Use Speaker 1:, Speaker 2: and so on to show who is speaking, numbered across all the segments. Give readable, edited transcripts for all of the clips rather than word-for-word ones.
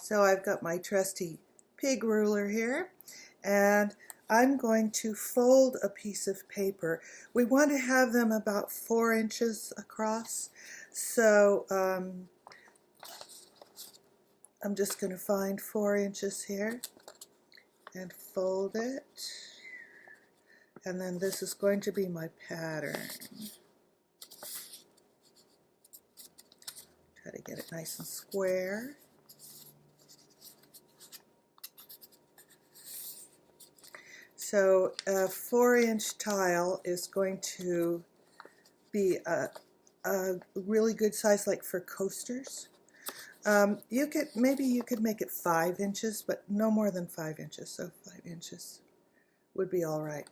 Speaker 1: So I've got my trusty pig ruler here, and I'm going to fold a piece of paper. We want to have them about 4 inches across, so I'm just going to find 4 inches here and fold it, and then this is going to be my pattern. Try to get it nice and square. So a 4-inch tile is going to be a really good size, like for coasters. Maybe you could make it 5 inches, but no more than 5 inches. So 5 inches would be all right.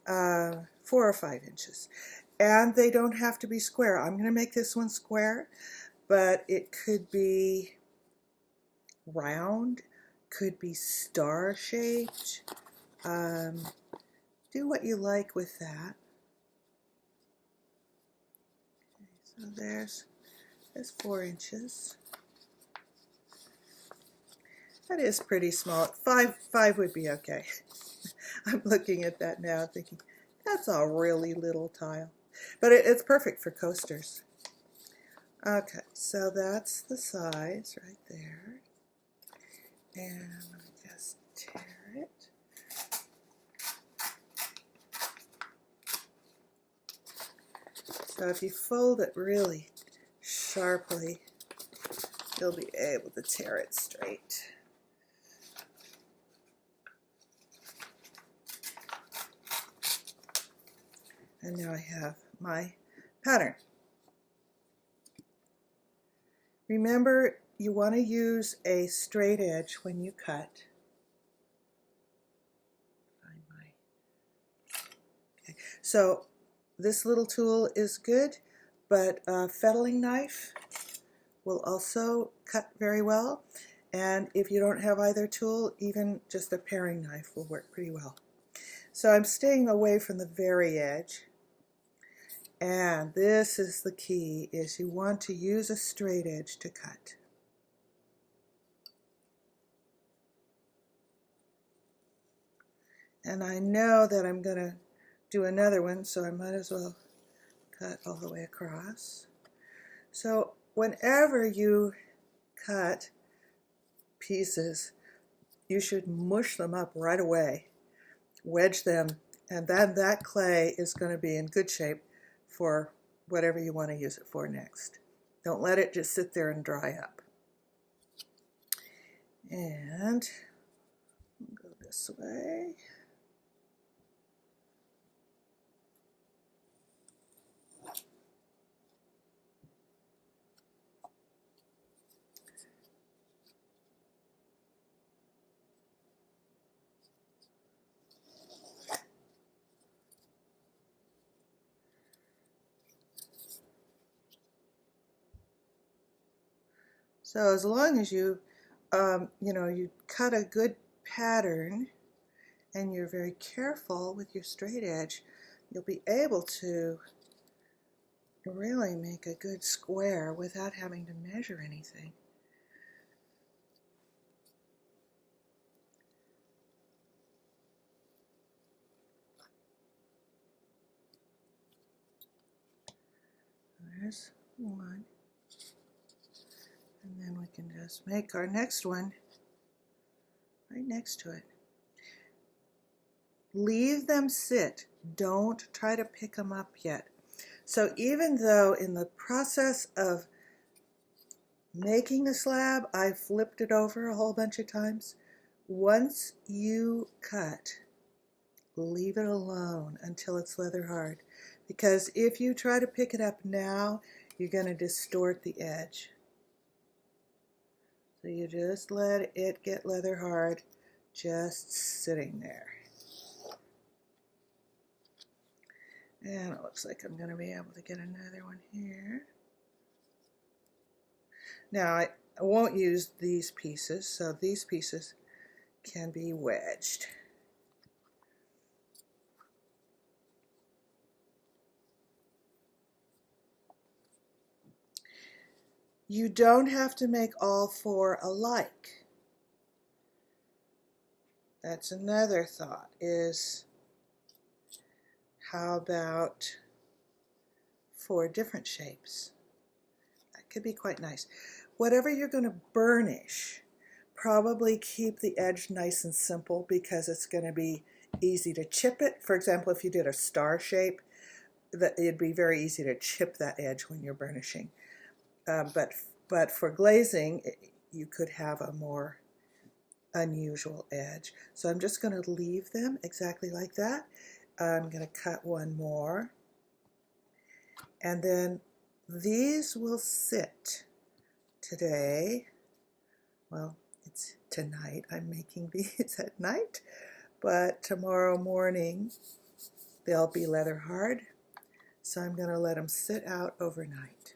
Speaker 1: 4 or 5 inches, and they don't have to be square. I'm going to make this one square, but it could be round, could be star shaped. Do what you like with that. Okay, so there's 4 inches. That is pretty small. Five would be okay. I'm looking at that now thinking, that's a really little tile. But it's perfect for coasters. Okay, so that's the size right there. And let me just tear it. So if you fold it really sharply, you'll be able to tear it straight. And now I have my pattern. Remember, you want to use a straight edge when you cut. Okay. So this little tool is good, but a fettling knife will also cut very well. And if you don't have either tool, even just a paring knife will work pretty well. So I'm staying away from the very edge. And this is the key, is you want to use a straight edge to cut. And I know that I'm going to do another one, so I might as well cut all the way across. So whenever you cut pieces, you should mush them up right away, wedge them, and then that clay is going to be in good shape for whatever you want to use it for next. Don't let it just sit there and dry up. And go this way. So as long as you, you cut a good pattern and you're very careful with your straight edge, you'll be able to really make a good square without having to measure anything. There's one. And then we can just make our next one right next to it. Leave them sit. Don't try to pick them up yet. So even though in the process of making the slab, I flipped it over a whole bunch of times, once you cut, leave it alone until it's leather hard. Because if you try to pick it up now, you're going to distort the edge. So you just let it get leather hard, just sitting there. And it looks like I'm going to be able to get another one here. Now I won't use these pieces, so these pieces can be wedged. You don't have to make all 4 alike. That's another thought, is how about 4 different shapes? That could be quite nice. Whatever you're going to burnish, probably keep the edge nice and simple because it's going to be easy to chip it. For example, if you did a star shape, it'd be very easy to chip that edge when you're burnishing. But for glazing, you could have a more unusual edge. So I'm just going to leave them exactly like that. I'm going to cut one more. And then these will sit today. Well, it's tonight. I'm making these at night. But tomorrow morning, they'll be leather hard. So I'm going to let them sit out overnight.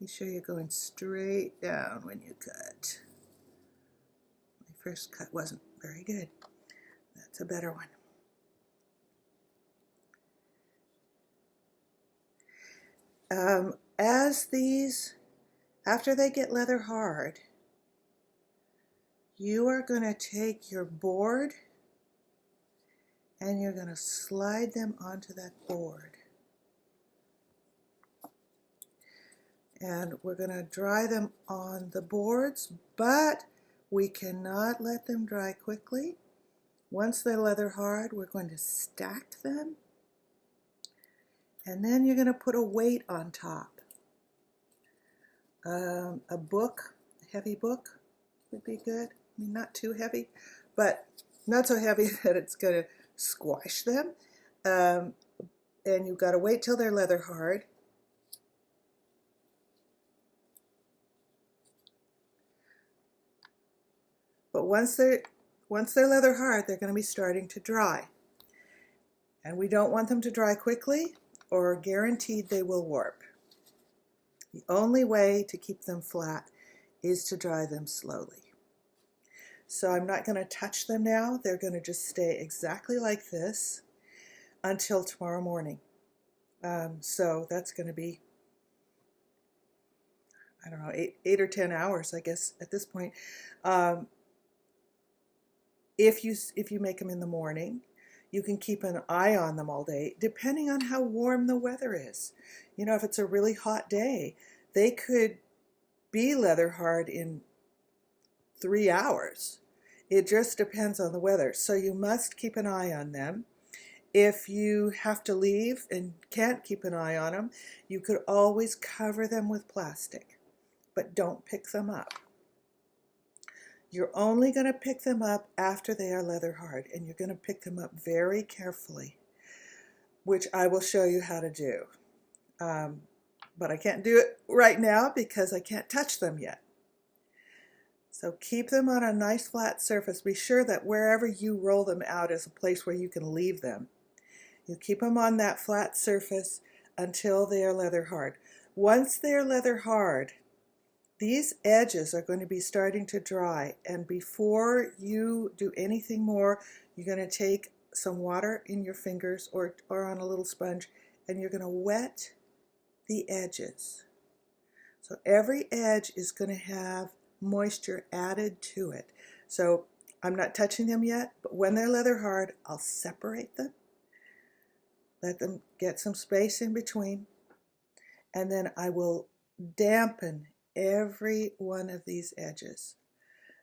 Speaker 1: Be sure you're going straight down when you cut. My first cut wasn't very good. That's a better one. As these, after they get leather hard, you are going to take your board and you're going to slide them onto that board. And we're going to dry them on the boards, but we cannot let them dry quickly. Once they're leather hard, we're going to stack them. And then you're going to put a weight on top. A book, a heavy book would be good. I mean, not too heavy, but not so heavy that it's going to squash them. And you've got to wait till they're leather hard. But once they're leather hard, they're going to be starting to dry. And we don't want them to dry quickly, or guaranteed they will warp. The only way to keep them flat is to dry them slowly. So I'm not going to touch them now. They're going to just stay exactly like this until tomorrow morning. So that's going to be, I don't know, 8 or 10 hours, I guess, at this point. If you make them in the morning, you can keep an eye on them all day, depending on how warm the weather is. You know, if it's a really hot day, they could be leather hard in 3 hours. It just depends on the weather. So you must keep an eye on them. If you have to leave and can't keep an eye on them, you could always cover them with plastic, but don't pick them up. You're only going to pick them up after they are leather hard, and you're going to pick them up very carefully, which I will show you how to do. But I can't do it right now because I can't touch them yet. So keep them on a nice flat surface. Be sure that wherever you roll them out is a place where you can leave them. You keep them on that flat surface until they are leather hard. Once they're leather hard, these edges are going to be starting to dry, and before you do anything more, you're going to take some water in your fingers or on a little sponge, and you're going to wet the edges. So every edge is going to have moisture added to it. So I'm not touching them yet, but when they're leather hard, I'll separate them, let them get some space in between, and then I will dampen every one of these edges.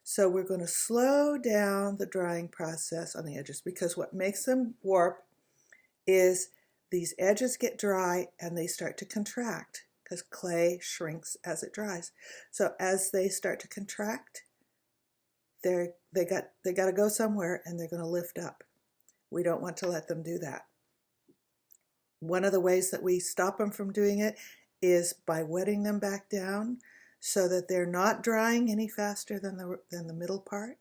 Speaker 1: So we're going to slow down the drying process on the edges, because what makes them warp is these edges get dry and they start to contract, because clay shrinks as it dries. So as they start to contract, they got to go somewhere, and they're going to lift up. We don't want to let them do that. One of the ways that we stop them from doing it is by wetting them back down, so that they're not drying any faster than the middle part.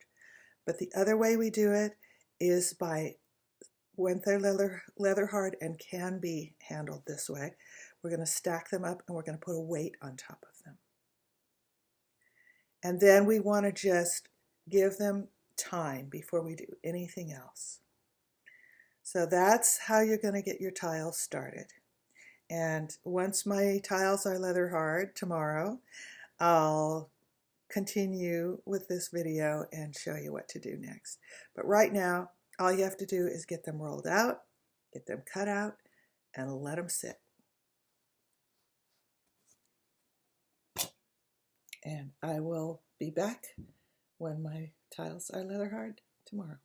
Speaker 1: But the other way we do it is by, when they're leather hard and can be handled this way, we're going to stack them up and we're going to put a weight on top of them. And then we want to just give them time before we do anything else. So that's how you're going to get your tiles started. And once my tiles are leather hard tomorrow, I'll continue with this video and show you what to do next. But right now, all you have to do is get them rolled out, get them cut out, and let them sit. And I will be back when my tiles are leather hard tomorrow.